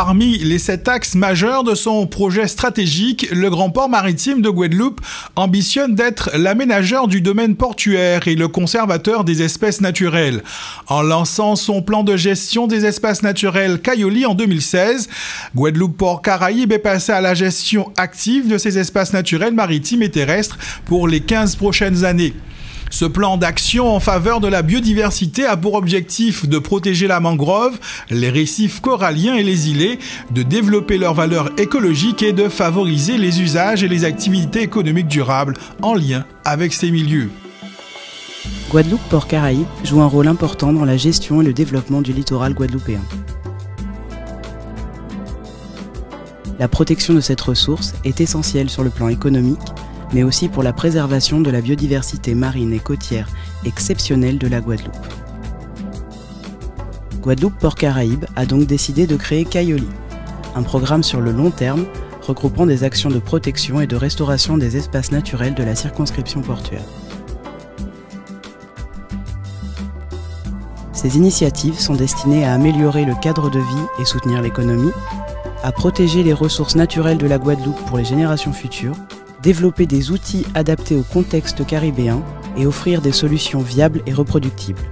Parmi les 7 axes majeurs de son projet stratégique, le Grand Port Maritime de Guadeloupe ambitionne d'être l'aménageur du domaine portuaire et le conservateur des espèces naturelles. En lançant son plan de gestion des espaces naturels Cayoli en 2016, Guadeloupe Port Caraïbes est passé à la gestion active de ces espaces naturels maritimes et terrestres pour les 15 prochaines années. Ce plan d'action en faveur de la biodiversité a pour objectif de protéger la mangrove, les récifs coralliens et les îlets, de développer leurs valeurs écologiques et de favoriser les usages et les activités économiques durables en lien avec ces milieux. Guadeloupe Port Caraïbes joue un rôle important dans la gestion et le développement du littoral guadeloupéen. La protection de cette ressource est essentielle sur le plan économique, mais aussi pour la préservation de la biodiversité marine et côtière exceptionnelle de la Guadeloupe. Guadeloupe Port Caraïbes a donc décidé de créer Cayoli, un programme sur le long terme regroupant des actions de protection et de restauration des espaces naturels de la circonscription portuaire. Ces initiatives sont destinées à améliorer le cadre de vie et soutenir l'économie, à protéger les ressources naturelles de la Guadeloupe pour les générations futures, développer des outils adaptés au contexte caribéen et offrir des solutions viables et reproductibles.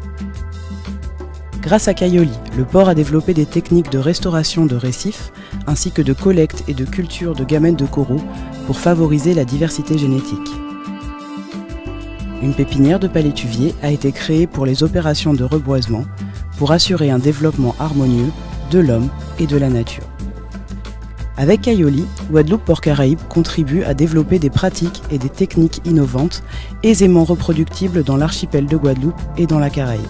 Grâce à Cayoli, le port a développé des techniques de restauration de récifs ainsi que de collecte et de culture de gamètes de coraux pour favoriser la diversité génétique. Une pépinière de palétuviers a été créée pour les opérations de reboisement pour assurer un développement harmonieux de l'homme et de la nature. Avec Cayoli, Guadeloupe Port Caraïbes contribue à développer des pratiques et des techniques innovantes aisément reproductibles dans l'archipel de Guadeloupe et dans la Caraïbe.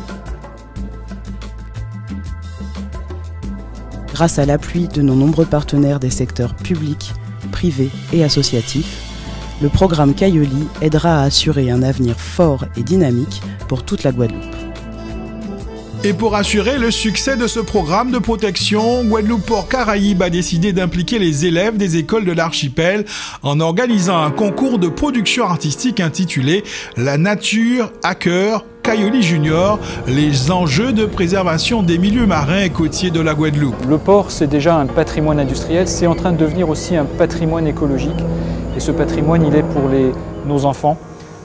Grâce à l'appui de nos nombreux partenaires des secteurs publics, privés et associatifs, le programme Cayoli aidera à assurer un avenir fort et dynamique pour toute la Guadeloupe. Et pour assurer le succès de ce programme de protection, Guadeloupe Port Caraïbes a décidé d'impliquer les élèves des écoles de l'archipel en organisant un concours de production artistique intitulé « La nature à cœur Cayoli Junior, les enjeux de préservation des milieux marins et côtiers de la Guadeloupe ». Le port, c'est déjà un patrimoine industriel, c'est en train de devenir aussi un patrimoine écologique. Et ce patrimoine, il est pour nos enfants,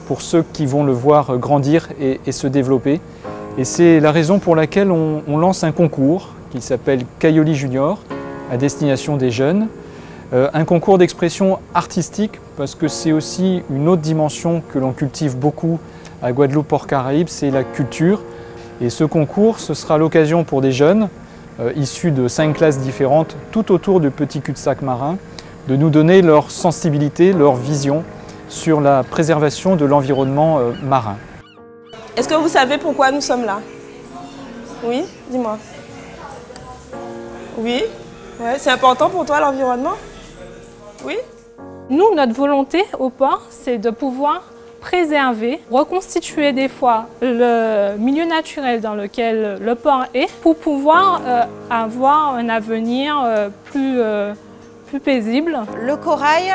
pour ceux qui vont le voir grandir et se développer. Et c'est la raison pour laquelle on lance un concours qui s'appelle Cayoli Junior, à destination des jeunes. Un concours d'expression artistique, parce que c'est aussi une autre dimension que l'on cultive beaucoup à Guadeloupe Port Caraïbes, c'est la culture. Et ce concours, ce sera l'occasion pour des jeunes, issus de 5 classes différentes, tout autour du petit cul-de-sac marin, de nous donner leur sensibilité, leur vision sur la préservation de l'environnement marin. Est-ce que vous savez pourquoi nous sommes là? Oui, dis-moi. Oui, ouais, c'est important pour toi l'environnement? Oui. Nous, notre volonté au port, c'est de pouvoir préserver, reconstituer des fois le milieu naturel dans lequel le port est pour pouvoir avoir un avenir plus paisible. Le corail,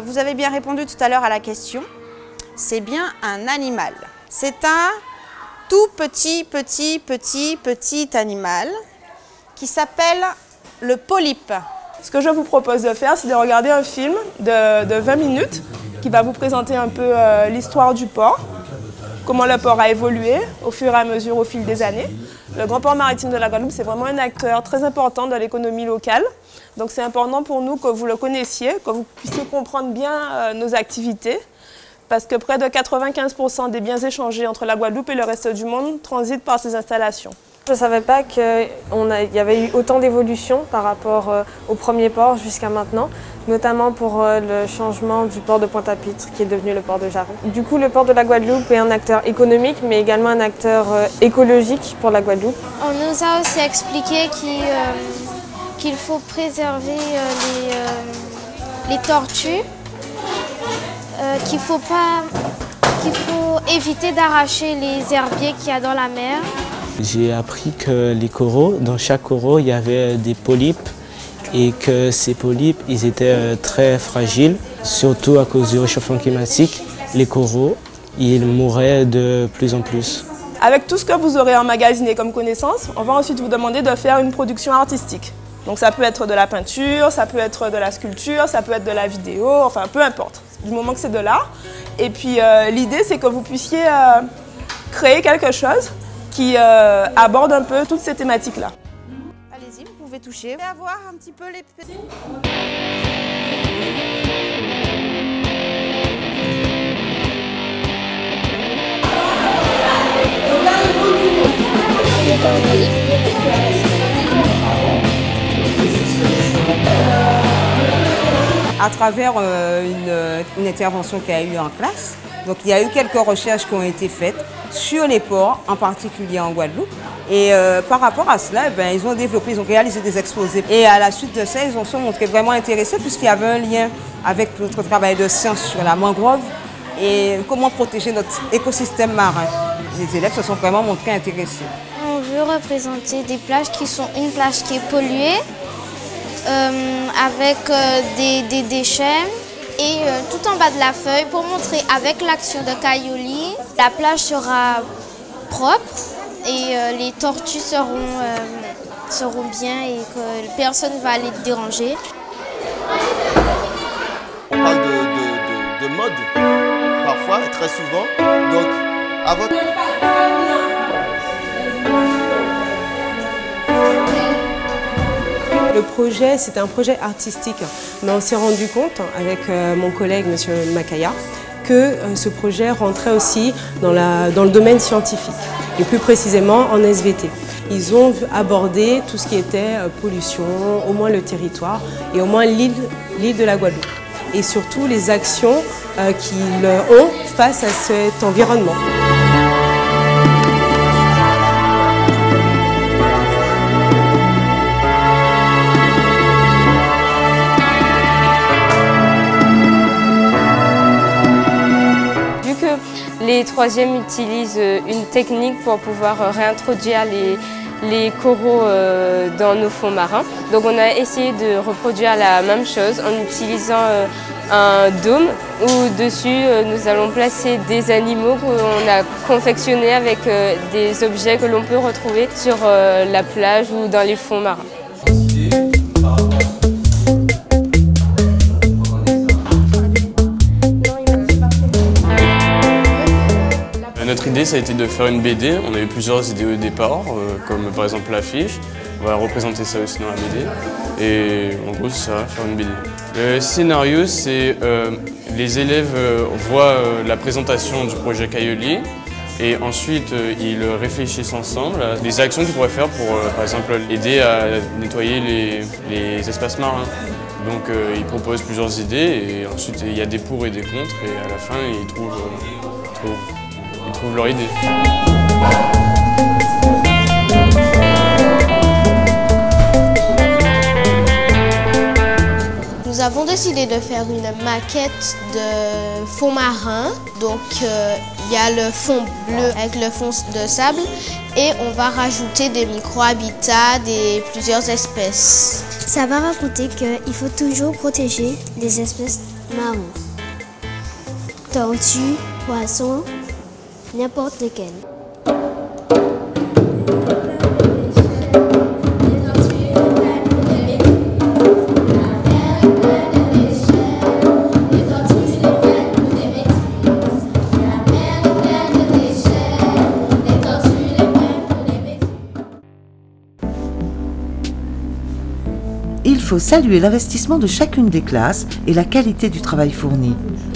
vous avez bien répondu tout à l'heure à la question, c'est bien un animal. C'est un tout petit animal qui s'appelle le polype. Ce que je vous propose de faire, c'est de regarder un film de 20 minutes qui va vous présenter un peu l'histoire du port, comment le port a évolué au fur et à mesure, au fil des années. Le Grand Port Maritime de la Guadeloupe, c'est vraiment un acteur très important dans l'économie locale. Donc c'est important pour nous que vous le connaissiez, que vous puissiez comprendre bien nos activités. Parce que près de 95% des biens échangés entre la Guadeloupe et le reste du monde transitent par ces installations. Je ne savais pas qu'il y avait eu autant d'évolution par rapport au premier port jusqu'à maintenant, notamment pour le changement du port de Pointe-à-Pitre qui est devenu le port de Jarry. Du coup, le port de la Guadeloupe est un acteur économique, mais également un acteur écologique pour la Guadeloupe. On nous a aussi expliqué qu'il faut préserver les tortues. Qu'il faut éviter d'arracher les herbiers qu'il y a dans la mer. J'ai appris que les coraux, dans chaque coraux, il y avait des polypes et que ces polypes, ils étaient très fragiles, surtout à cause du réchauffement climatique. Les coraux, ils mouraient de plus en plus. Avec tout ce que vous aurez emmagasiné comme connaissance, on va ensuite vous demander de faire une production artistique. Donc ça peut être de la peinture, ça peut être de la sculpture, ça peut être de la vidéo, enfin peu importe, du moment que c'est de l'art. Et puis l'idée c'est que vous puissiez créer quelque chose qui aborde un peu toutes ces thématiques-là. Allez-y, vous pouvez toucher. Vous pouvez avoir un petit peu les petits... À travers une intervention qu'il y a eu en classe, donc il y a eu quelques recherches qui ont été faites sur les ports, en particulier en Guadeloupe. Et par rapport à cela, ils ont développé, ils ont réalisé des exposés. Et à la suite de ça, ils ont se montré vraiment intéressés puisqu'il y avait un lien avec notre travail de science sur la mangrove et comment protéger notre écosystème marin. Les élèves se sont vraiment montrés intéressés. On veut représenter des plages qui sont une plage qui est polluée, avec des déchets et tout en bas de la feuille pour montrer avec l'action de Kayoli, la plage sera propre et les tortues seront bien et que personne ne va les déranger. On parle de mode parfois et très souvent, donc à votre... Le projet, c'était un projet artistique, mais on s'est rendu compte avec mon collègue, M. Makaya, que ce projet rentrait aussi dans le domaine scientifique, et plus précisément en SVT. Ils ont abordé tout ce qui était pollution, au moins le territoire, et au moins l'île de la Guadeloupe, et surtout les actions qu'ils ont face à cet environnement. Les troisièmes utilisent une technique pour pouvoir réintroduire les coraux dans nos fonds marins. Donc on a essayé de reproduire la même chose en utilisant un dôme où dessus nous allons placer des animaux qu'on a confectionnés avec des objets que l'on peut retrouver sur la plage ou dans les fonds marins. Notre idée, ça a été de faire une BD. On a eu plusieurs idées au départ, comme par exemple l'affiche. On va représenter ça aussi dans la BD. Et en gros, c'est ça, faire une BD. Le scénario, c'est les élèves voient la présentation du projet Kayoli et ensuite ils réfléchissent ensemble à des actions qu'ils pourraient faire pour, par exemple, aider à nettoyer les espaces marins. Donc ils proposent plusieurs idées et ensuite il y a des pour et des contre et à la fin ils trouvent leur idée. Nous avons décidé de faire une maquette de fond marin. Donc il y a le fond bleu avec le fond de sable et on va rajouter des micro-habitats de plusieurs espèces. Ça va raconter qu'il faut toujours protéger les espèces marines. Tortues, poissons, n'importe lequel. Il faut saluer l'investissement de chacune des classes et la qualité du travail fourni,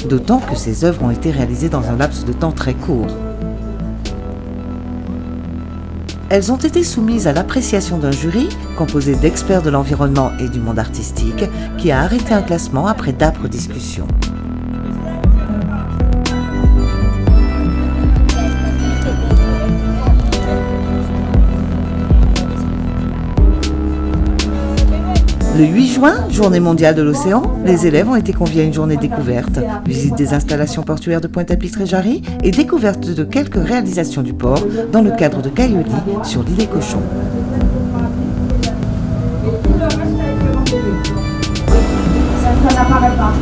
d'autant que ces œuvres ont été réalisées dans un laps de temps très court. Elles ont été soumises à l'appréciation d'un jury composé d'experts de l'environnement et du monde artistique qui a arrêté un classement après d'âpres discussions. Le 8 juin, journée mondiale de l'océan, les élèves ont été conviés à une journée découverte, visite des installations portuaires de Pointe-à-Pitre et Jarry et découverte de quelques réalisations du port dans le cadre de Kayoli sur l'île des Cochons. Ça n'apparaît pas.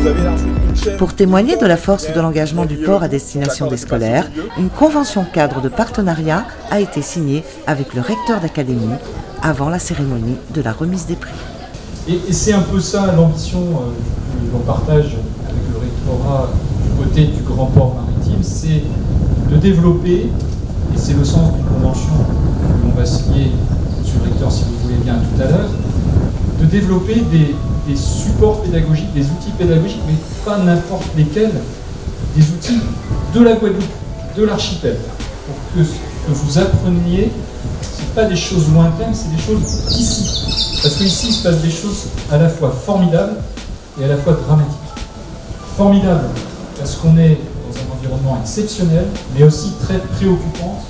Vous avez l'argent. Pour témoigner de la force de l'engagement du port à destination des scolaires, une convention cadre de partenariat a été signée avec le recteur d'académie avant la cérémonie de la remise des prix. Et c'est un peu ça l'ambition que l'on partage avec le rectorat du côté du Grand Port Maritime, c'est de développer, et c'est le sens d'une convention que l'on va signer, monsieur le recteur, si vous voulez bien tout à l'heure, de développer des supports pédagogiques, des outils pédagogiques, mais pas n'importe lesquels, des outils de la Guadeloupe, de l'archipel, pour que ce que vous appreniez, ce n'est pas des choses lointaines, c'est des choses ici. Parce qu'ici, il se passe des choses à la fois formidables et à la fois dramatiques. Formidables, parce qu'on est dans un environnement exceptionnel, mais aussi très préoccupant,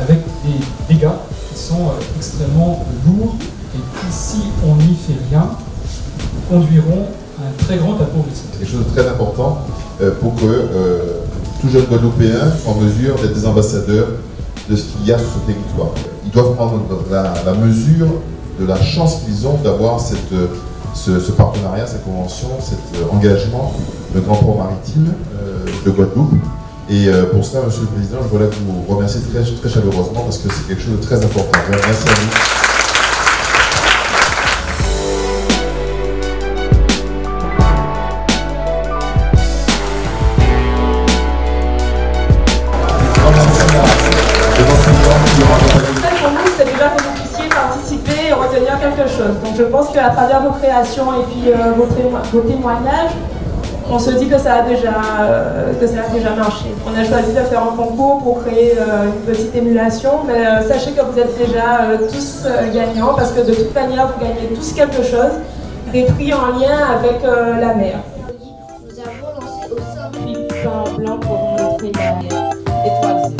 avec des dégâts qui sont extrêmement lourds et qui, si on n'y fait rien, conduiront à un très grand appauvrissement. C'est quelque chose de très important pour que tout jeune Guadeloupéen soit en mesure d'être des ambassadeurs de ce qu'il y a sur ce territoire. Ils doivent prendre la mesure de la chance qu'ils ont d'avoir ce partenariat, cette convention, cet engagement, le Grand Port Maritime de Guadeloupe. Et pour cela, Monsieur le Président, je voulais vous remercier très, très chaleureusement parce que c'est quelque chose de très important. Merci à vous. Pour nous, c'est déjà que vous puissiez participer et retenir quelque chose. Donc je pense qu'à travers vos créations et puis vos témoignages, on se dit que ça a déjà marché. On a choisi de faire un concours pour créer une petite émulation, mais sachez que vous êtes déjà tous gagnants parce que de toute manière, vous gagnez tous quelque chose, des prix en lien avec la mer. Nous avons lancé au sein du blanc pour montrer les trois yeux.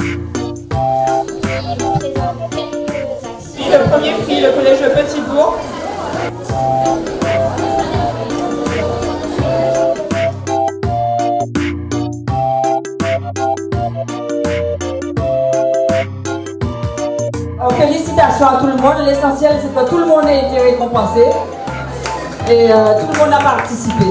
Le premier prix, le collège Petit-Bourg. Alors, félicitations à tout le monde. L'essentiel, c'est que tout le monde ait été récompensé et tout le monde a participé.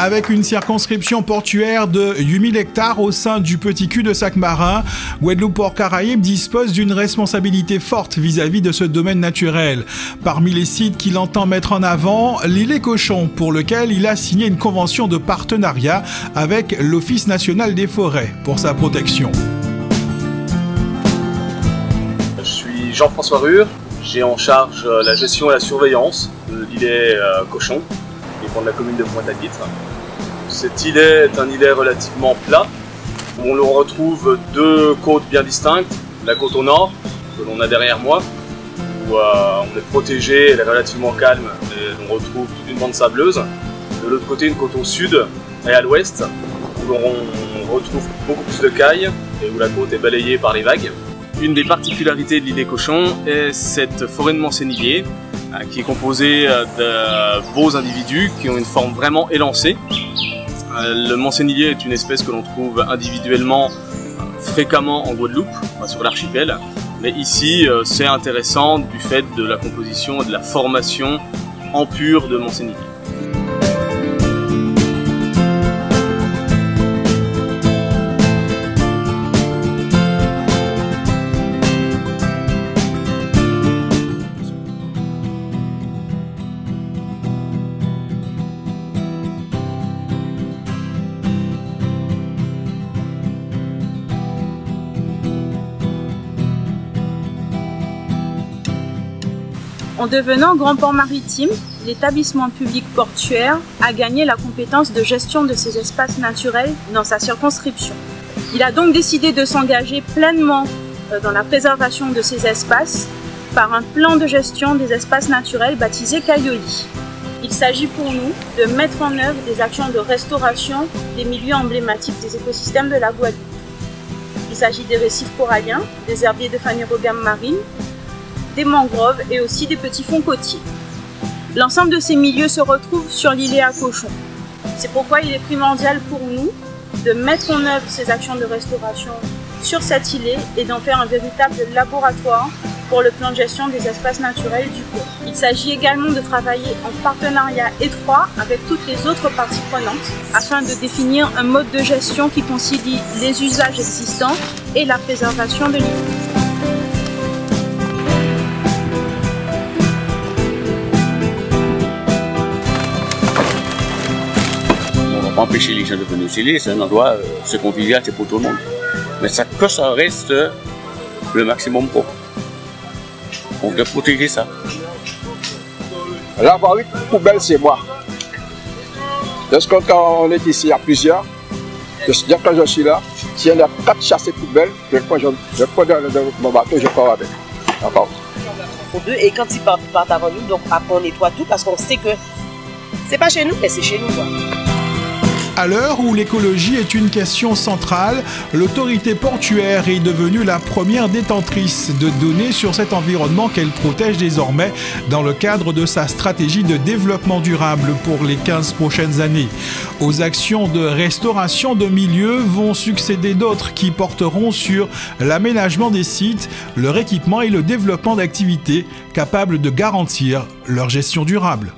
Avec une circonscription portuaire de 8000 hectares au sein du petit cul de Sac-Marin, Guadeloupe Port Caraïbes dispose d'une responsabilité forte vis-à-vis de ce domaine naturel. Parmi les sites qu'il entend mettre en avant, l'île Les Cochons, pour lequel il a signé une convention de partenariat avec l'Office national des forêts pour sa protection. Je suis Jean-François Rure, j'ai en charge la gestion et la surveillance de l'îlet Cochon, qui dépend de la commune de Pointe-à-Pitre. Cet îlet est un îlet relativement plat, où on retrouve deux côtes bien distinctes. La côte au nord, que l'on a derrière moi, où on est protégé, elle est relativement calme, et on retrouve toute une bande sableuse. De l'autre côté, une côte au sud et à l'ouest, où on retrouve beaucoup plus de cailles, et où la côte est balayée par les vagues. Une des particularités de l'îlet Cochon est cette forêt de mansénilier, qui est composée de beaux individus qui ont une forme vraiment élancée. Le mansénilier est une espèce que l'on trouve individuellement fréquemment en Guadeloupe, sur l'archipel, mais ici c'est intéressant du fait de la composition et de la formation en pur de mansénilier. En devenant Grand Port Maritime, l'établissement public portuaire a gagné la compétence de gestion de ses espaces naturels dans sa circonscription. Il a donc décidé de s'engager pleinement dans la préservation de ces espaces par un plan de gestion des espaces naturels baptisé Cayoli. Il s'agit pour nous de mettre en œuvre des actions de restauration des milieux emblématiques des écosystèmes de la Guadeloupe. Il s'agit des récifs coralliens, des herbiers de phanérogames marines, des mangroves et aussi des petits fonds côtiers. L'ensemble de ces milieux se retrouve sur l'îlet à Cochon. C'est pourquoi il est primordial pour nous de mettre en œuvre ces actions de restauration sur cet îlet et d'en faire un véritable laboratoire pour le plan de gestion des espaces naturels du port. Il s'agit également de travailler en partenariat étroit avec toutes les autres parties prenantes afin de définir un mode de gestion qui concilie les usages existants et la préservation de l'îlet. On ne va pas empêcher les gens de venir au îlet, c'est un endroit, c'est convivial, c'est pour tout le monde. Mais ça, que ça reste le maximum propre. On doit protéger ça. L'avarique poubelle, c'est moi. Lorsqu'on on est ici à plusieurs, quand je suis là, s'il y en a 4 chassés poubelles, je prends dans mon bateau, je pars avec. D'accord. Pour deux, et quand ils partent avant nous, donc après on nettoie tout parce qu'on sait que c'est pas chez nous, mais c'est chez nous, quoi. À l'heure où l'écologie est une question centrale, l'autorité portuaire est devenue la première détentrice de données sur cet environnement qu'elle protège désormais dans le cadre de sa stratégie de développement durable pour les 15 prochaines années. Aux actions de restauration de milieux vont succéder d'autres qui porteront sur l'aménagement des sites, leur équipement et le développement d'activités capables de garantir leur gestion durable.